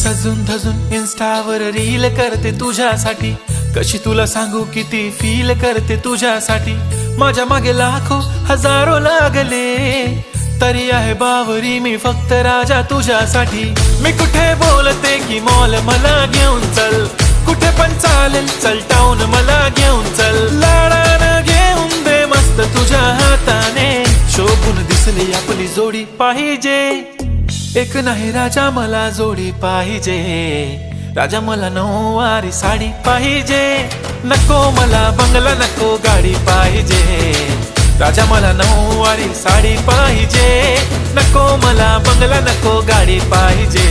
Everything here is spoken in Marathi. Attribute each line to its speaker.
Speaker 1: सजून धजून इंस्टावर रील करते तुझ्यासाठी, कशी तुला सांगू किती फील करते तुझ्यासाठी. माझ्या मागे लाखो हजारो लागले, तरी आहे बावरी मी फक्त राजा तुझ्यासाठी. मी कुठे बोलते की मॉल मला घेऊन चल, कुठे पण चालेल चल टाऊन मला घेऊन चल. लाडानं घेऊन दे मस्त तुझ्या हाताने, शोभून दिसली आपली जोडी पाहिजे. एक नाही राजा मला जोडी पाहिजे, राजा मला नऊवारी साडी पाहिजे. नको मला बंगला नको गाडी पाहिजे, राजा मला नऊवारी साडी पाहिजे. नको मला बंगला नको गाडी पाहिजे.